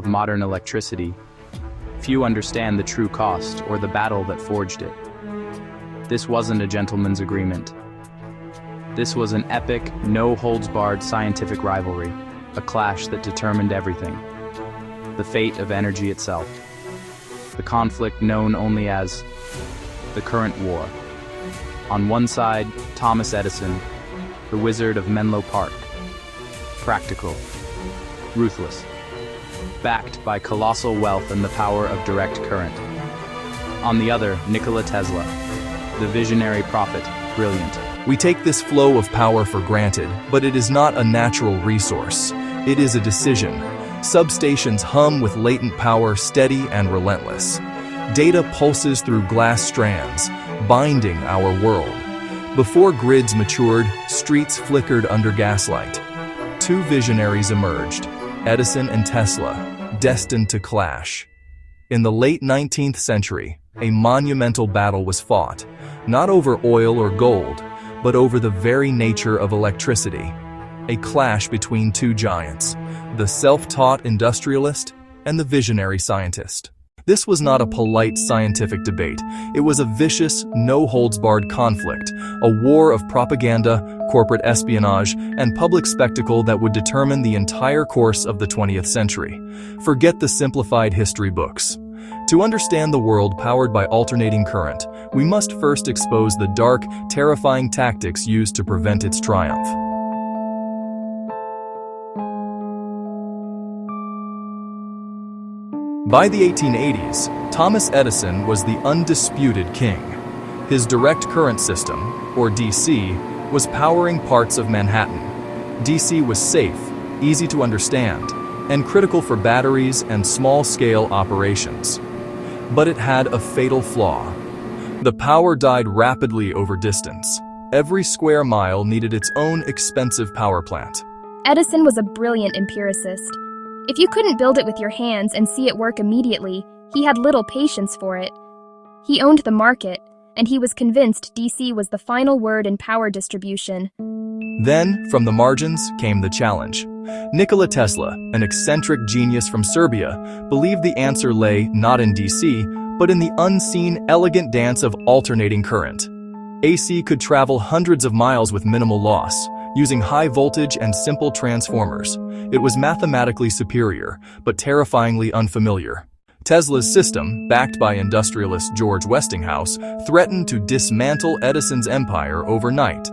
of modern electricity, few understand the true cost or the battle that forged it. This wasn't a gentleman's agreement. This was an epic, no-holds-barred scientific rivalry, a clash that determined everything. The fate of energy itself. The conflict known only as the current war. On one side, Thomas Edison, the wizard of Menlo Park. Practical, ruthless, backed by colossal wealth and the power of direct current. On the other, Nikola Tesla, the visionary prophet, brilliant. We take this flow of power for granted, but it is not a natural resource. It is a decision. Substations hum with latent power, steady and relentless. Data pulses through glass strands, binding our world. Before grids matured, streets flickered under gaslight. Two visionaries emerged, Edison and Tesla, destined to clash. In the late 19th century, a monumental battle was fought, not over oil or gold, but over the very nature of electricity. A clash between two giants, the self-taught industrialist and the visionary scientist. This was not a polite scientific debate. It was a vicious, no-holds-barred conflict, a war of propaganda, corporate espionage, and public spectacle that would determine the entire course of the 20th century. Forget the simplified history books. To understand the world powered by alternating current, we must first expose the dark, terrifying tactics used to prevent its triumph. By the 1880s, Thomas Edison was the undisputed king. His direct current system, or DC, was powering parts of Manhattan. DC was safe, easy to understand, and critical for batteries and small-scale operations. But it had a fatal flaw. The power died rapidly over distance. Every square mile needed its own expensive power plant. Edison was a brilliant empiricist. If you couldn't build it with your hands and see it work immediately, he had little patience for it. He owned the market, and he was convinced DC was the final word in power distribution. Then, from the margins, came the challenge. Nikola Tesla, an eccentric genius from Serbia, believed the answer lay not in DC, but in the unseen, elegant dance of alternating current. AC could travel hundreds of miles with minimal loss, using high voltage and simple transformers. It was mathematically superior, but terrifyingly unfamiliar. Tesla's system, backed by industrialist George Westinghouse, threatened to dismantle Edison's empire overnight.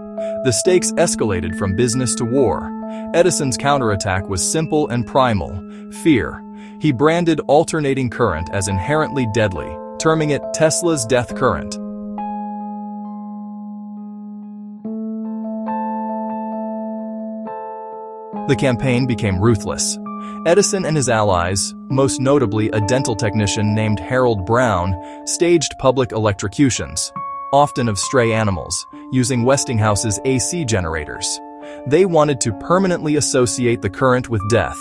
The stakes escalated from business to war. Edison's counterattack was simple and primal: fear. He branded alternating current as inherently deadly, terming it Tesla's death current. The campaign became ruthless. Edison and his allies, most notably a dental technician named Harold Brown, staged public electrocutions, often of stray animals, using Westinghouse's AC generators. They wanted to permanently associate the current with death.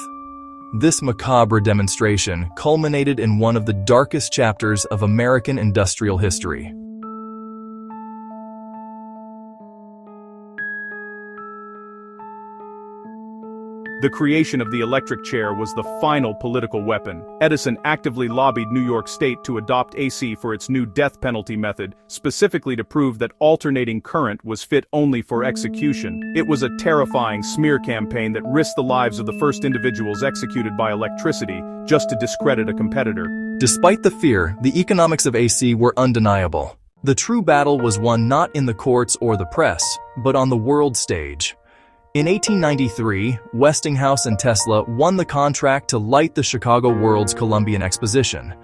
This macabre demonstration culminated in one of the darkest chapters of American industrial history. The creation of the electric chair was the final political weapon. Edison actively lobbied New York State to adopt AC for its new death penalty method, specifically to prove that alternating current was fit only for execution. It was a terrifying smear campaign that risked the lives of the first individuals executed by electricity just to discredit a competitor. Despite the fear, the economics of AC were undeniable. The true battle was won not in the courts or the press, but on the world stage. In 1893, Westinghouse and Tesla won the contract to light the Chicago World's Columbian Exposition.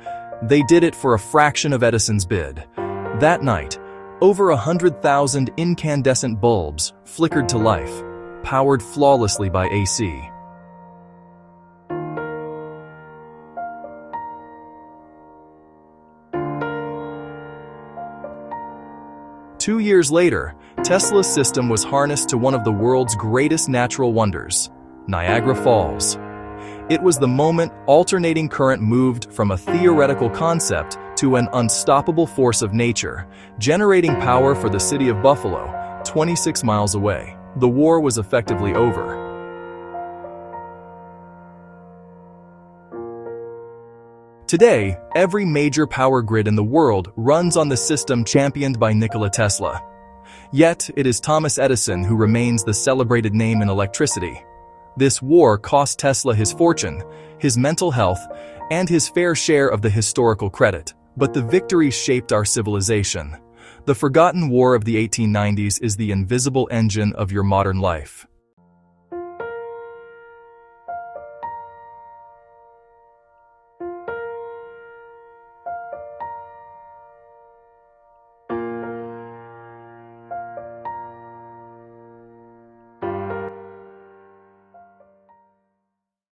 They did it for a fraction of Edison's bid. That night, over 100,000 incandescent bulbs flickered to life, powered flawlessly by AC. Two years later, Tesla's system was harnessed to one of the world's greatest natural wonders, Niagara Falls. It was the moment alternating current moved from a theoretical concept to an unstoppable force of nature, generating power for the city of Buffalo, 26 miles away. The war was effectively over. Today, every major power grid in the world runs on the system championed by Nikola Tesla. Yet, it is Thomas Edison who remains the celebrated name in electricity. This war cost Tesla his fortune, his mental health, and his fair share of the historical credit. But the victory shaped our civilization. The forgotten war of the 1890s is the invisible engine of your modern life.